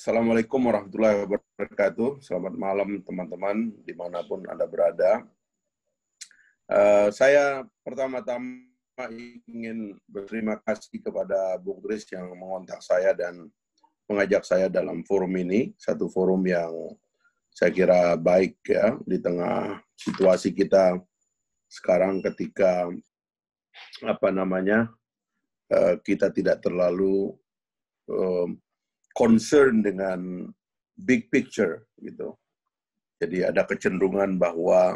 Assalamualaikum warahmatullahi wabarakatuh. Selamat malam teman-teman, dimanapun Anda berada. Saya pertama-tama ingin berterima kasih kepada Bung Tris yang mengontak saya dan mengajak saya dalam forum ini, satu forum yang saya kira baik ya, di tengah situasi kita sekarang ketika kita tidak terlalu concern dengan big picture gitu. Jadi ada kecenderungan bahwa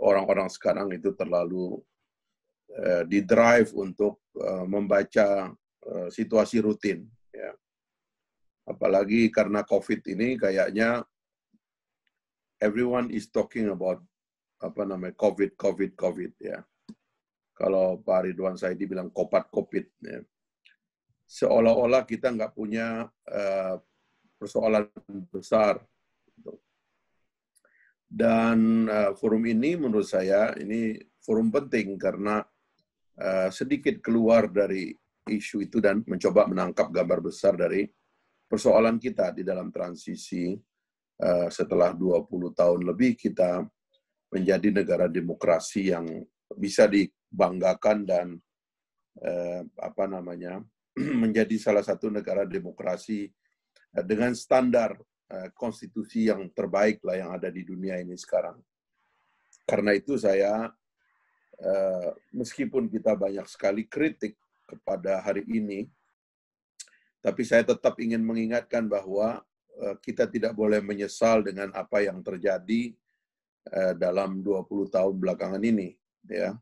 orang-orang sekarang itu terlalu di-drive untuk membaca situasi rutin. Ya. Apalagi karena COVID ini kayaknya everyone is talking about COVID ya. Kalau Pak Ridwan Saidi bilang COVID ya. Seolah-olah kita nggak punya persoalan besar. Dan forum ini menurut saya ini forum penting karena sedikit keluar dari isu itu dan mencoba menangkap gambar besar dari persoalan kita di dalam transisi setelah 20 tahun lebih kita menjadi negara demokrasi yang bisa dibanggakan dan menjadi salah satu negara demokrasi dengan standar konstitusi yang terbaik lah yang ada di dunia ini sekarang. Karena itu saya, meskipun kita banyak sekali kritik kepada hari ini, tapi saya tetap ingin mengingatkan bahwa kita tidak boleh menyesal dengan apa yang terjadi dalam 20 tahun belakangan ini. Ya.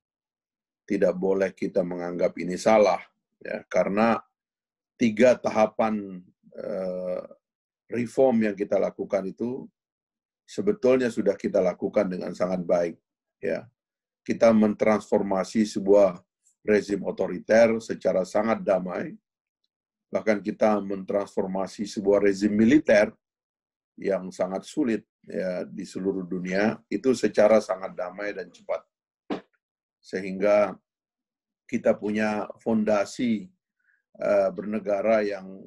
Tidak boleh kita menganggap ini salah. Ya, karena 3 tahapan reform yang kita lakukan itu sebetulnya sudah kita lakukan dengan sangat baik. Ya, kita mentransformasi sebuah rezim otoriter secara sangat damai. Bahkan kita mentransformasi sebuah rezim militer yang sangat sulit ya, di seluruh dunia itu secara sangat damai dan cepat. Sehingga kita punya fondasi bernegara yang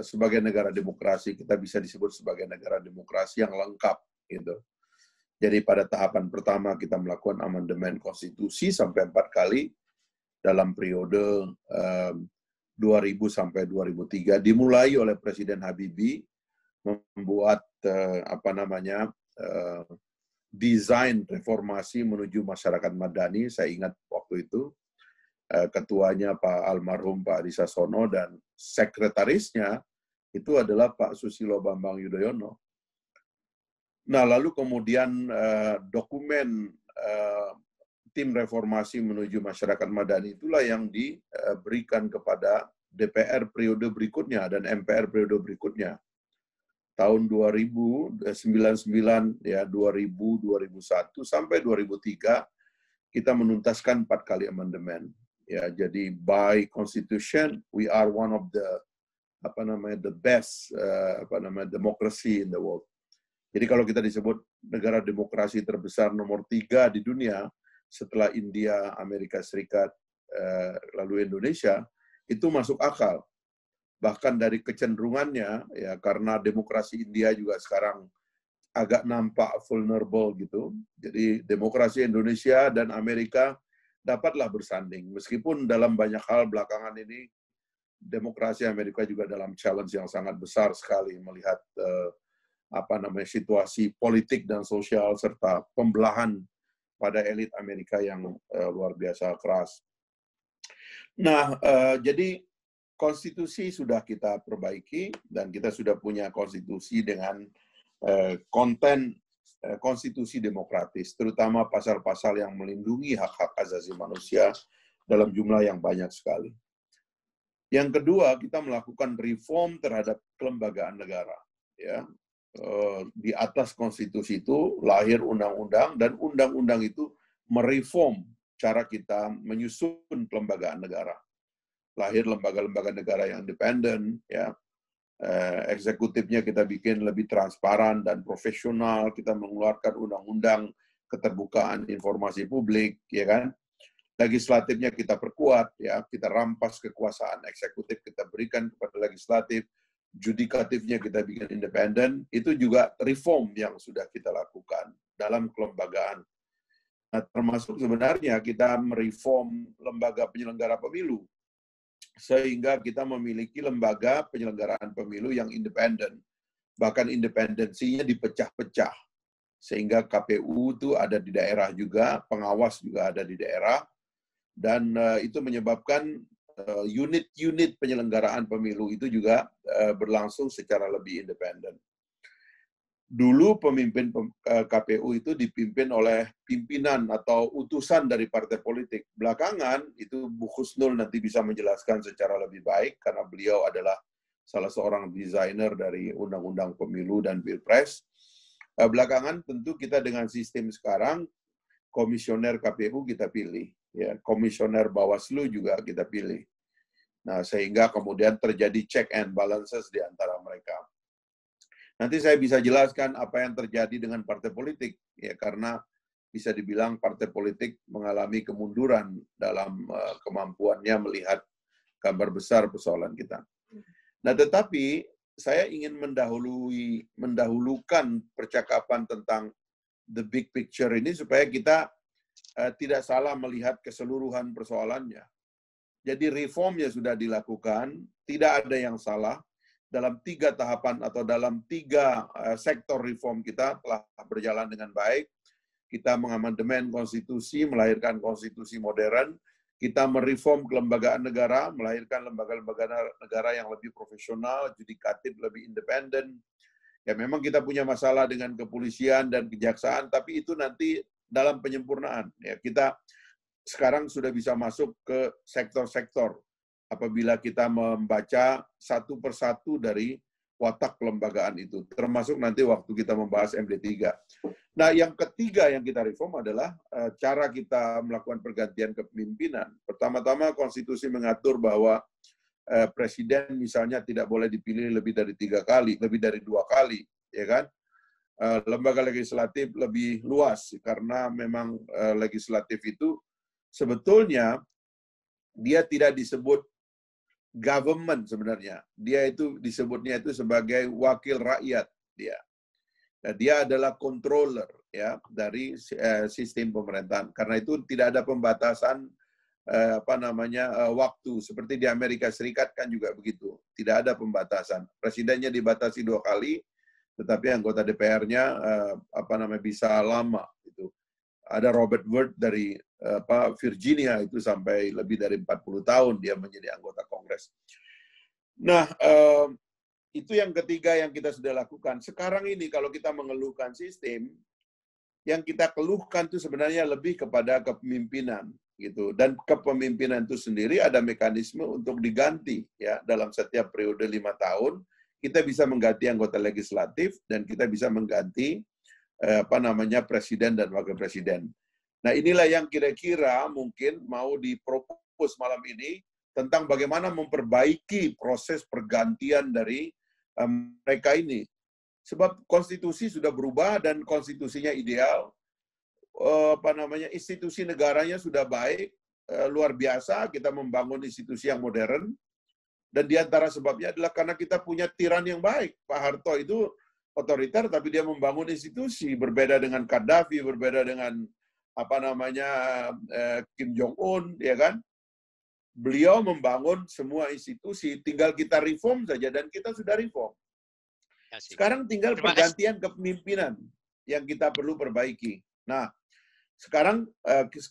sebagai negara demokrasi, kita bisa disebut sebagai negara demokrasi yang lengkap. Gitu. Jadi pada tahapan pertama kita melakukan amandemen konstitusi sampai 4 kali dalam periode 2000 sampai 2003, dimulai oleh Presiden Habibie membuat desain reformasi menuju masyarakat madani. Saya ingat waktu itu ketuanya Pak almarhum Pak Adi Sasono dan sekretarisnya itu adalah Pak Susilo Bambang Yudhoyono. Nah, lalu kemudian dokumen tim reformasi menuju masyarakat madani itulah yang diberikan kepada DPR periode berikutnya dan MPR periode berikutnya. Tahun 2099 ya 2000, 2001 sampai 2003 kita menuntaskan 4 kali amandemen. Ya, jadi by constitution we are one of the best democracy in the world. Jadi kalau kita disebut negara demokrasi terbesar nomor 3 di dunia setelah India, Amerika Serikat, lalu Indonesia, itu masuk akal. Bahkan dari kecenderungannya ya karena demokrasi India juga sekarang agak nampak vulnerable gitu. Jadi demokrasi Indonesia dan Amerika dapatlah bersanding. Meskipun dalam banyak hal belakangan ini demokrasi Amerika juga dalam challenge yang sangat besar sekali melihat situasi politik dan sosial serta pembelahan pada elit Amerika yang luar biasa keras. Nah, jadi konstitusi sudah kita perbaiki dan kita sudah punya konstitusi dengan konten konstitusi demokratis, terutama pasal-pasal yang melindungi hak-hak asasi manusia dalam jumlah yang banyak sekali. Yang kedua, kita melakukan reform terhadap kelembagaan negara. Ya, di atas konstitusi itu lahir undang-undang dan undang-undang itu mereform cara kita menyusun kelembagaan negara. Lahir lembaga-lembaga negara yang independen, ya. Eksekutifnya kita bikin lebih transparan dan profesional, kita mengeluarkan undang-undang keterbukaan informasi publik, ya kan? Legislatifnya kita perkuat, ya, kita rampas kekuasaan eksekutif, kita berikan kepada legislatif, judikatifnya kita bikin independen, itu juga reform yang sudah kita lakukan dalam kelembagaan. Nah, termasuk sebenarnya kita mereform lembaga penyelenggara pemilu, sehingga kita memiliki lembaga penyelenggaraan pemilu yang independen. Bahkan independensinya dipecah-pecah, sehingga KPU itu ada di daerah juga, pengawas juga ada di daerah, dan itu menyebabkan unit-unit penyelenggaraan pemilu itu juga berlangsung secara lebih independen. Dulu pemimpin KPU itu dipimpin oleh pimpinan atau utusan dari partai politik. Belakangan, itu Bu Husnul nanti bisa menjelaskan secara lebih baik, karena beliau adalah salah seorang desainer dari Undang-Undang Pemilu dan Pilpres. Belakangan tentu kita dengan sistem sekarang, komisioner KPU kita pilih, ya, komisioner Bawaslu juga kita pilih. Nah, sehingga kemudian terjadi check and balances di antara mereka. Nanti saya bisa jelaskan apa yang terjadi dengan partai politik, ya, karena bisa dibilang partai politik mengalami kemunduran dalam kemampuannya melihat gambar besar persoalan kita. Nah, tetapi saya ingin mendahulukan percakapan tentang the big picture ini supaya kita tidak salah melihat keseluruhan persoalannya. Jadi reformnya sudah dilakukan, tidak ada yang salah. Dalam 3 tahapan atau dalam 3 sektor reform kita telah berjalan dengan baik. Kita mengamandemen konstitusi, melahirkan konstitusi modern. Kita mereform kelembagaan negara, melahirkan lembaga-lembaga negara yang lebih profesional, judikatif, lebih independen. Ya, memang kita punya masalah dengan kepolisian dan kejaksaan, tapi itu nanti dalam penyempurnaan. Ya, kita sekarang sudah bisa masuk ke sektor-sektor apabila kita membaca satu persatu dari watak kelembagaan itu, termasuk nanti waktu kita membahas MD3. Nah, yang ketiga yang kita reform adalah cara kita melakukan pergantian kepemimpinan. Pertama-tama, konstitusi mengatur bahwa presiden misalnya tidak boleh dipilih lebih dari 3 kali, lebih dari 2 kali, ya kan? Lembaga legislatif lebih luas, karena memang legislatif itu sebetulnya dia tidak disebut government sebenarnya. Dia itu disebutnya itu sebagai wakil rakyat dia. Nah, dia adalah controller, ya, dari sistem pemerintahan. Karena itu tidak ada pembatasan waktu. Seperti di Amerika Serikat kan juga begitu. Tidak ada pembatasan. Presidennya dibatasi 2 kali, tetapi anggota DPR-nya bisa lama itu. Ada Robert Byrd dari Virginia itu sampai lebih dari 40 tahun dia menjadi anggota Kongres. Nah, itu yang ketiga yang kita sudah lakukan. Sekarang ini kalau kita mengeluhkan sistem, yang kita keluhkan itu sebenarnya lebih kepada kepemimpinan gitu. Dan kepemimpinan itu sendiri ada mekanisme untuk diganti, ya, dalam setiap periode 5 tahun kita bisa mengganti anggota legislatif dan kita bisa mengganti presiden dan wakil presiden. Nah, inilah yang kira-kira mungkin mau dipropos malam ini tentang bagaimana memperbaiki proses pergantian dari mereka ini. Sebab konstitusi sudah berubah dan konstitusinya ideal, institusi negaranya sudah baik, luar biasa, kita membangun institusi yang modern, dan diantara sebabnya adalah karena kita punya tiran yang baik. Pak Harto itu otoriter, tapi dia membangun institusi, berbeda dengan Gaddafi, berbeda dengan Kim Jong-un, ya kan? Beliau membangun semua institusi, tinggal kita reform saja, dan kita sudah reform. Sekarang tinggal pergantian kepemimpinan yang kita perlu perbaiki. Nah, sekarang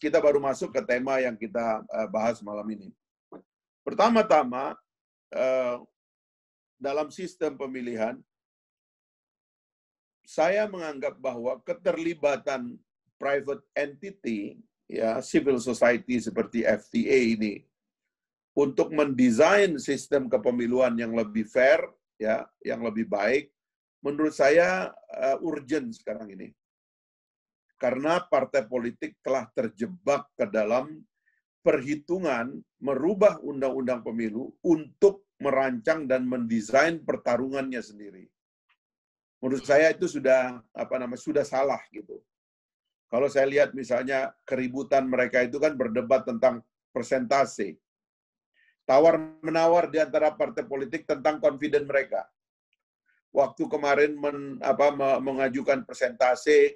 kita baru masuk ke tema yang kita bahas malam ini. Pertama-tama, dalam sistem pemilihan, saya menganggap bahwa keterlibatan private entity, ya, civil society seperti FTA ini, untuk mendesain sistem kepemiluan yang lebih fair, ya, yang lebih baik, menurut saya urgent sekarang ini. Karena partai politik telah terjebak ke dalam perhitungan merubah undang-undang pemilu untuk merancang dan mendesain pertarungannya sendiri. Menurut saya itu sudah salah gitu. Kalau saya lihat misalnya keributan mereka itu kan berdebat tentang persentase. tawar-menawar di antara partai politik tentang confident mereka. Waktu kemarin mengajukan presentase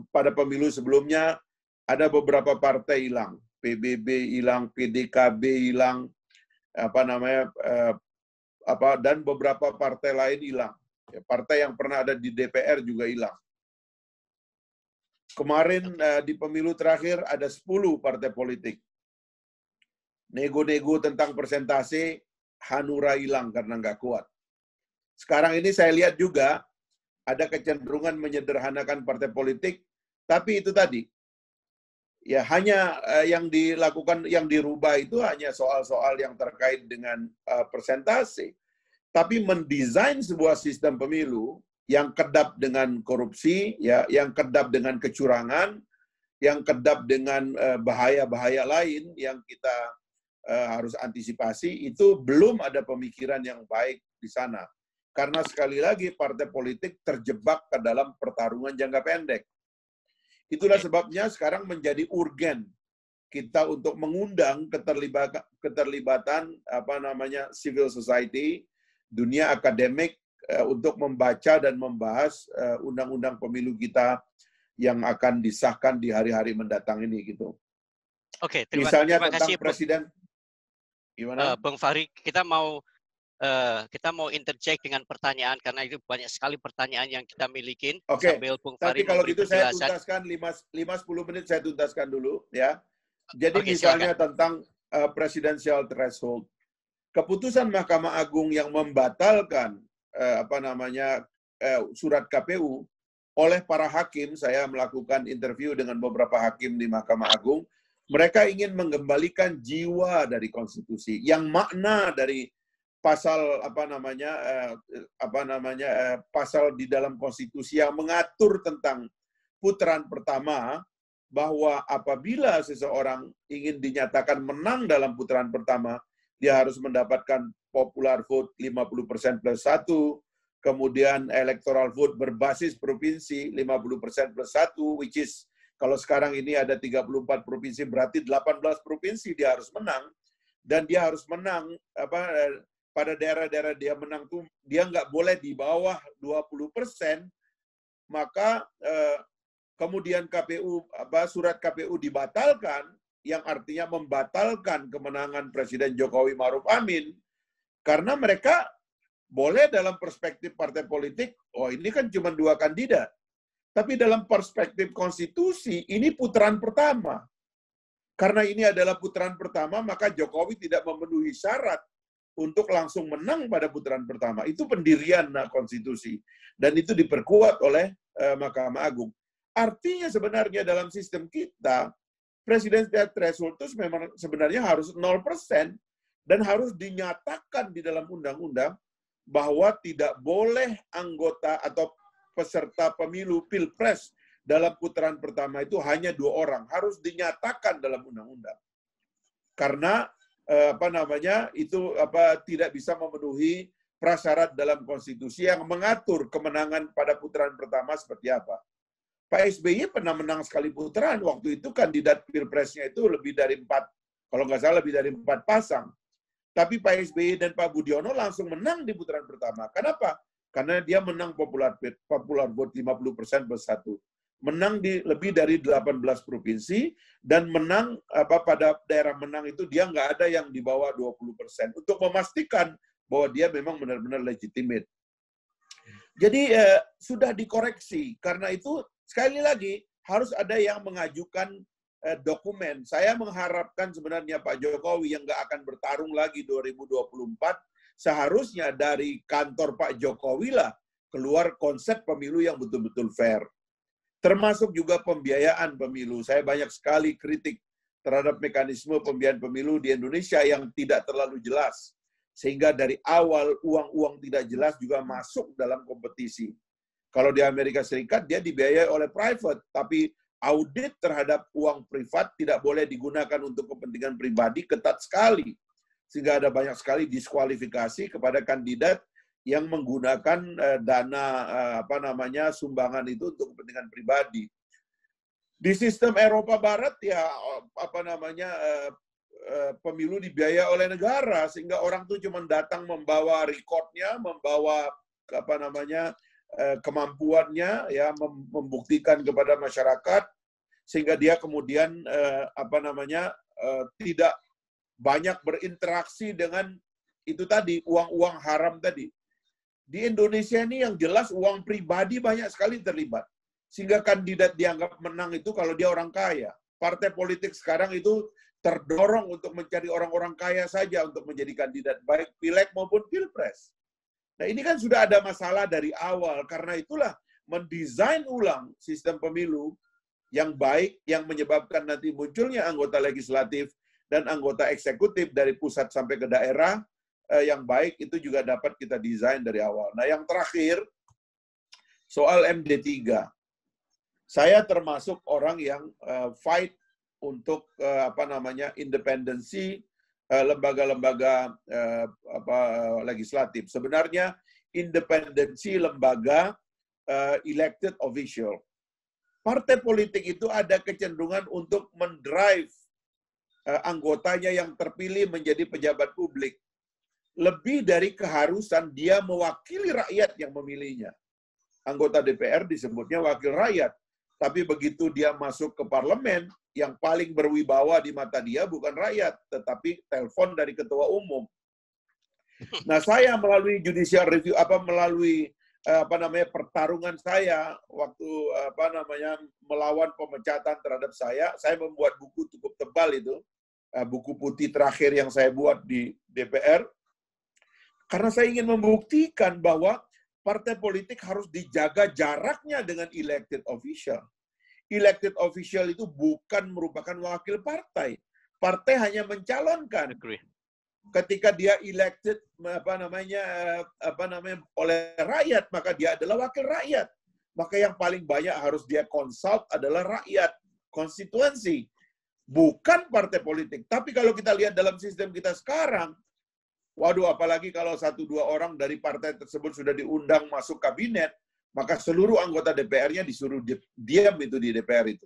pada pemilu sebelumnya, ada beberapa partai hilang, PBB hilang, PDKB hilang, dan beberapa partai lain hilang. Partai yang pernah ada di DPR juga hilang. Kemarin di pemilu terakhir ada 10 partai politik. Nego-nego tentang persentase, Hanura hilang karena nggak kuat. Sekarang ini saya lihat juga ada kecenderungan menyederhanakan partai politik, tapi itu tadi, ya hanya yang dilakukan, yang dirubah itu hanya soal-soal yang terkait dengan persentase. Tapi mendesain sebuah sistem pemilu yang kedap dengan korupsi, ya, yang kedap dengan kecurangan, yang kedap dengan bahaya-bahaya lain yang kita harus antisipasi, itu belum ada pemikiran yang baik di sana. Karena sekali lagi partai politik terjebak ke dalam pertarungan jangka pendek. Itulah sebabnya sekarang menjadi urgen kita untuk mengundang keterlibatan civil society, dunia akademik untuk membaca dan membahas undang-undang pemilu kita yang akan disahkan di hari-hari mendatang ini gitu. Oke, misalnya terima tentang kasih, presiden. Gimana? Bang Fahri, kita mau interject dengan pertanyaan karena itu banyak sekali pertanyaan yang kita milikin. Oke, Sambil Bang Fahri tapi kalau memberi gitu saya penjelasan. tuntaskan 5-10 menit saya tuntaskan dulu ya. Jadi Oke, misalnya silakan. tentang presidential threshold. Keputusan Mahkamah Agung yang membatalkan surat KPU oleh para hakim, saya melakukan interview dengan beberapa hakim di Mahkamah Agung, mereka ingin mengembalikan jiwa dari konstitusi, yang makna dari pasal pasal di dalam konstitusi yang mengatur tentang putaran pertama, bahwa apabila seseorang ingin dinyatakan menang dalam putaran pertama, dia harus mendapatkan popular vote 50% plus 1, kemudian electoral vote berbasis provinsi 50% plus 1, which is kalau sekarang ini ada 34 provinsi, berarti 18 provinsi dia harus menang, dan dia harus menang pada daerah-daerah dia menang tuh dia nggak boleh di bawah 20%, maka kemudian surat KPU dibatalkan, yang artinya membatalkan kemenangan Presiden Jokowi Ma'ruf Amin, karena mereka boleh dalam perspektif partai politik, oh ini kan cuma 2 kandidat, tapi dalam perspektif konstitusi ini putaran pertama. Karena ini adalah putaran pertama, maka Jokowi tidak memenuhi syarat untuk langsung menang pada putaran pertama. Itu pendirian konstitusi. Dan itu diperkuat oleh Mahkamah Agung. Artinya sebenarnya dalam sistem kita, presidential threshold itu memang sebenarnya harus 0%, dan harus dinyatakan di dalam undang-undang bahwa tidak boleh anggota atau peserta pemilu Pilpres dalam putaran pertama itu hanya 2 orang, harus dinyatakan dalam undang-undang. Karena itu tidak bisa memenuhi prasyarat dalam konstitusi yang mengatur kemenangan pada putaran pertama seperti apa. Pak SBY pernah menang sekali putaran, waktu itu kandidat Pilpresnya itu lebih dari 4, kalau nggak salah lebih dari 4 pasang. Tapi Pak SBY dan Pak Budiono langsung menang di putaran pertama. Kenapa? Karena dia menang popular vote 50% plus 1. Menang di lebih dari 18 provinsi, dan menang pada daerah menang itu dia nggak ada yang di bawah 20%, untuk memastikan bahwa dia memang benar-benar legitimate. Jadi sudah dikoreksi. Karena itu sekali lagi harus ada yang mengajukan dokumen. Saya mengharapkan sebenarnya Pak Jokowi yang nggak akan bertarung lagi 2024, seharusnya dari kantor Pak Jokowi lah keluar konsep pemilu yang betul-betul fair. Termasuk juga pembiayaan pemilu. Saya banyak sekali kritik terhadap mekanisme pembiayaan pemilu di Indonesia yang tidak terlalu jelas. Sehingga dari awal uang-uang tidak jelas juga masuk dalam kompetisi. Kalau di Amerika Serikat dia dibiayai oleh private, tapi audit terhadap uang privat tidak boleh digunakan untuk kepentingan pribadi, ketat sekali. Sehingga ada banyak sekali diskualifikasi kepada kandidat yang menggunakan dana sumbangan itu untuk kepentingan pribadi. Di sistem Eropa Barat ya pemilu dibiayai oleh negara, sehingga orang tuh cuma datang membawa recordnya, membawa kemampuannya, ya, membuktikan kepada masyarakat, sehingga dia kemudian tidak banyak berinteraksi dengan itu tadi, uang-uang haram tadi. Di Indonesia ini yang jelas uang pribadi banyak sekali terlibat. Sehingga kandidat dianggap menang itu kalau dia orang kaya. Partai politik sekarang itu terdorong untuk mencari orang-orang kaya saja untuk menjadi kandidat, baik pileg maupun pilpres. Nah, ini kan sudah ada masalah dari awal. Karena itulah mendesain ulang sistem pemilu yang baik, yang menyebabkan nanti munculnya anggota legislatif dan anggota eksekutif dari pusat sampai ke daerah, yang baik itu juga dapat kita desain dari awal. Nah, yang terakhir, soal MD3. Saya termasuk orang yang fight untuk independensi lembaga-lembaga legislatif. Sebenarnya independensi lembaga elected official. Partai politik itu ada kecenderungan untuk mendrive anggotanya yang terpilih menjadi pejabat publik. Lebih dari keharusan dia mewakili rakyat yang memilihnya. Anggota DPR disebutnya wakil rakyat. Tapi begitu dia masuk ke parlemen, yang paling berwibawa di mata dia bukan rakyat, tetapi telepon dari ketua umum. Nah, saya melalui judicial review, melalui pertarungan saya waktu melawan pemecatan terhadap saya membuat buku cukup tebal itu, buku putih terakhir yang saya buat di DPR. Karena saya ingin membuktikan bahwa partai politik harus dijaga jaraknya dengan elected official. Elected official itu bukan merupakan wakil partai. Partai hanya mencalonkan. Ketika dia elected oleh rakyat, maka dia adalah wakil rakyat. Maka yang paling banyak harus dia consult adalah rakyat, konstituensi, bukan partai politik. Tapi kalau kita lihat dalam sistem kita sekarang, waduh, apalagi kalau 1-2 orang dari partai tersebut sudah diundang masuk kabinet, maka seluruh anggota DPR-nya disuruh diam itu di DPR itu.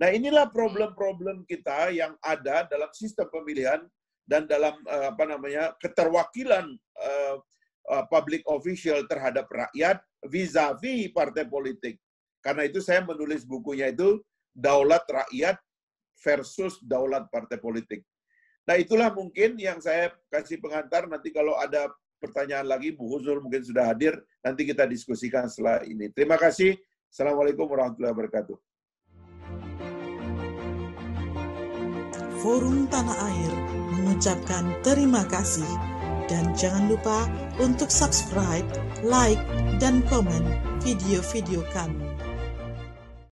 Nah, inilah problem-problem kita yang ada dalam sistem pemilihan dan dalam keterwakilan public official terhadap rakyat vis-a-vis partai politik. Karena itu saya menulis bukunya itu Daulat Rakyat versus Daulat Partai Politik. Nah, itulah mungkin yang saya kasih pengantar. Nanti kalau ada pertanyaan lagi, Bu Huzul mungkin sudah hadir, nanti kita diskusikan setelah ini. Terima kasih. Assalamualaikum warahmatullahi wabarakatuh. Forum Tanah Air mengucapkan terima kasih. Dan jangan lupa untuk subscribe, like, dan komen video-video kami.